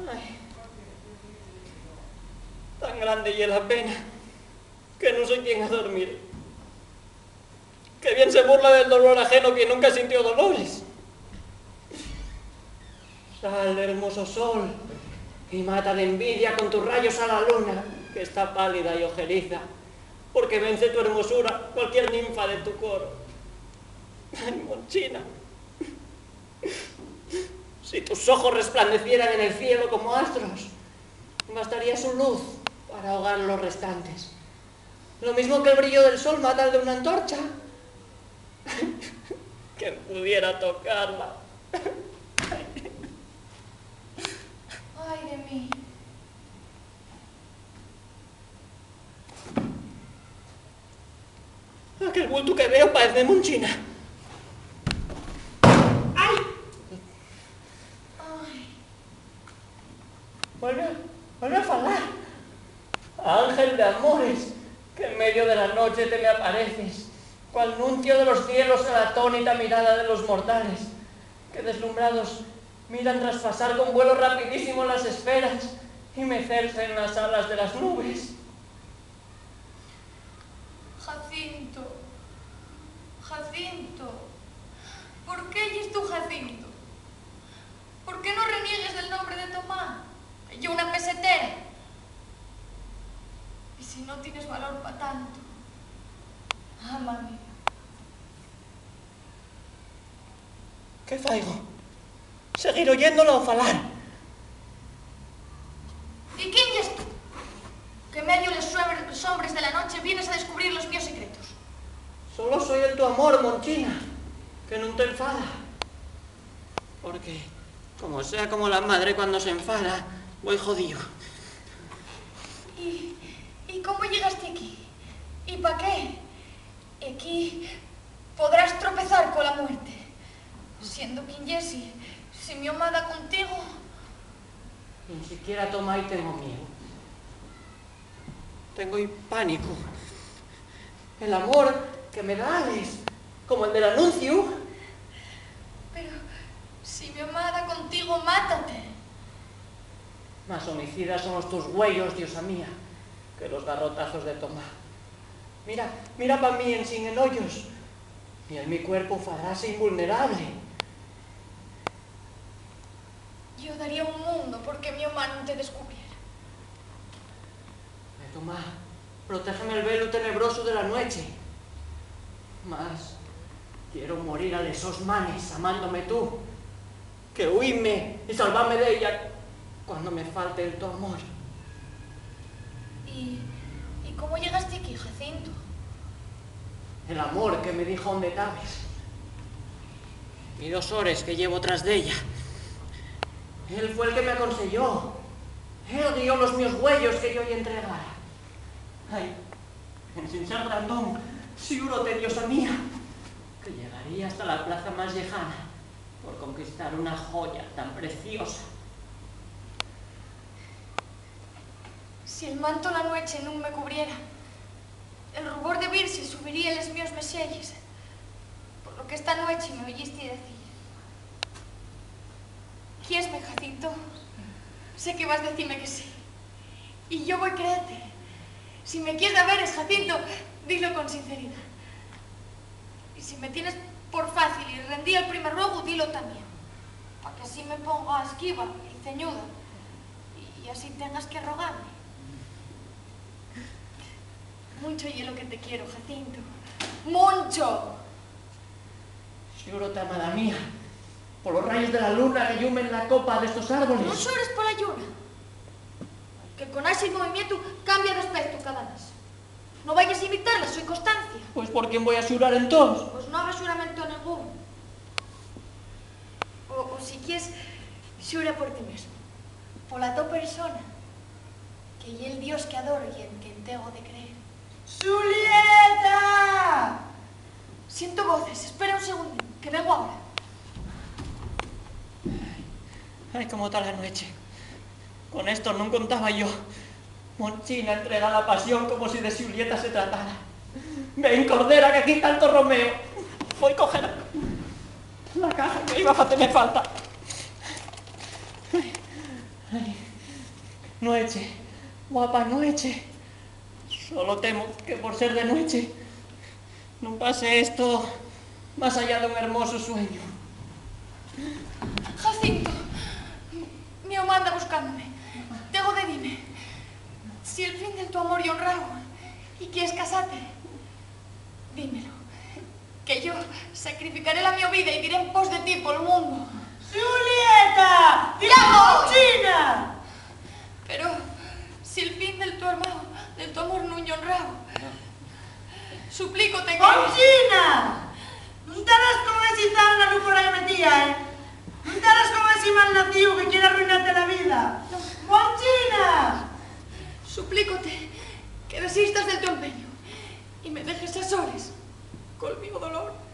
Ay, tan grande y la pena que no sé quién a dormir. Que bien se burla del dolor ajeno quien nunca sintió dolores. Sal, hermoso sol, y mata de envidia con tus rayos a la luna, que está pálida y ojeriza, porque vence tu hermosura cualquier ninfa de tu coro. Ay, Monchina, si tus ojos resplandecieran en el cielo como astros, bastaría su luz para ahogar los restantes. Lo mismo que el brillo del sol mata al de una antorcha. Que pudiera tocarla. Ay de mí. Aquel bulto que veo parece Monchina. ¡Ay! Ay. Vuelve a falar. Ángel de amores, que en medio de la noche te me apareces, cual nuncio de los cielos a la atónita mirada de los mortales, que deslumbrados miran traspasar con vuelo rapidísimo las esferas y mecerse en las alas de las nubes. Jacinto, Jacinto, ¿por qué eres tú Jacinto? ¿Por qué no reniegues del nombre de Tomás? Yo una pesetera. Y si no tienes valor para tanto, ámame. ¿Qué faigo? ¿Seguir oyéndolo o falar? ¿Y quién eres tú? Que en medio de los sombres de la noche vienes a descubrir los míos secretos. Solo soy el tu amor, Monchina, que no te enfada. Porque, como sea como la madre cuando se enfada, voy jodido. ¿Y cómo llegaste aquí? ¿Y para qué? Aquí podrás tropezar con la muerte. Siendo quien Jessie, si mi amada contigo... Ni siquiera toma y tengo miedo. Tengo pánico. El amor que me dales, como el del anuncio. Pero si mi amada contigo, mátate. Más homicidas son los tus huellos, diosa mía, que los garrotazos de Tomás. Mira pa' mí en sin enhoyos, y en mi cuerpo fadrase invulnerable. Yo daría un mundo porque mi mamá no te descubriera. Tomás, protégeme el velo tenebroso de la noche. Mas quiero morir a esos manes amándome tú, que huíme y salvame de ella cuando me falte el tu amor. ¿Y cómo llegaste aquí, Jacinto? El amor que me dijo onde tabes. Y 2 horas que llevo tras de ella. Él fue el que me aconselló. Él guió los míos huellos que yo lle entregara. Ay, en sin ser grandón, siúrote, diosa mía, que llegaría hasta la plaza más lejana por conquistar una joya tan preciosa. Si el manto la noche no me cubriera, el rubor de Virse subiría en los míos meselles, por lo que esta noche me oíste decir. ¿Quiésme, Jacinto? Sé que vas a decirme que sí, y yo voy a creerte. Si me quieres ver, Jacinto, dilo con sinceridad. Y si me tienes por fácil y rendí el primer ruego, dilo también, para que así me ponga esquiva y ceñuda, y así tengas que rogarme. Mucho y es lo que te quiero, Jacinto. ¡Mucho! Siúrote, amada mía, por los rayos de la luna que llumen la copa de estos árboles. No llores por la lluna, que con ese movimiento cambia de aspecto cada vez. No vayas a imitarla, soy Constancia. Pues ¿por quién voy a xurar entonces? Pues no habrá juramento ninguno. O si quieres, xura por ti mismo, por la tu persona, que y el Dios que adoro y en quien tengo de creer. ¡Julieta! Siento voces, espera un segundo, que vengo ahora. Ay, cómo está la noche. Con esto no contaba yo. Monchina entrega la pasión como si de Julieta se tratara. Ven, Cordera, que aquí está el Romeo. Voy a coger la caja que iba a hacerme falta. Ay, noche, guapa noche. Solo temo que por ser de noche no pase esto más allá de un hermoso sueño. Jacinto, mi mamá anda buscándome. Tego de dime, si el fin de tu amor y honrado y quieres casarte, dímelo, que yo sacrificaré la mi vida y diré en pos de ti por el mundo. Julieta! China! Pero si el fin del tu hermano, del tu amor no y honrado, suplícote que... China! Non estarás con ese zángano por aí metía, Non estarás con ese mal nacido que quiere arruinarte la vida. China! Suplícote que desistas del tu empeño y me dejes a soles con el mío dolor.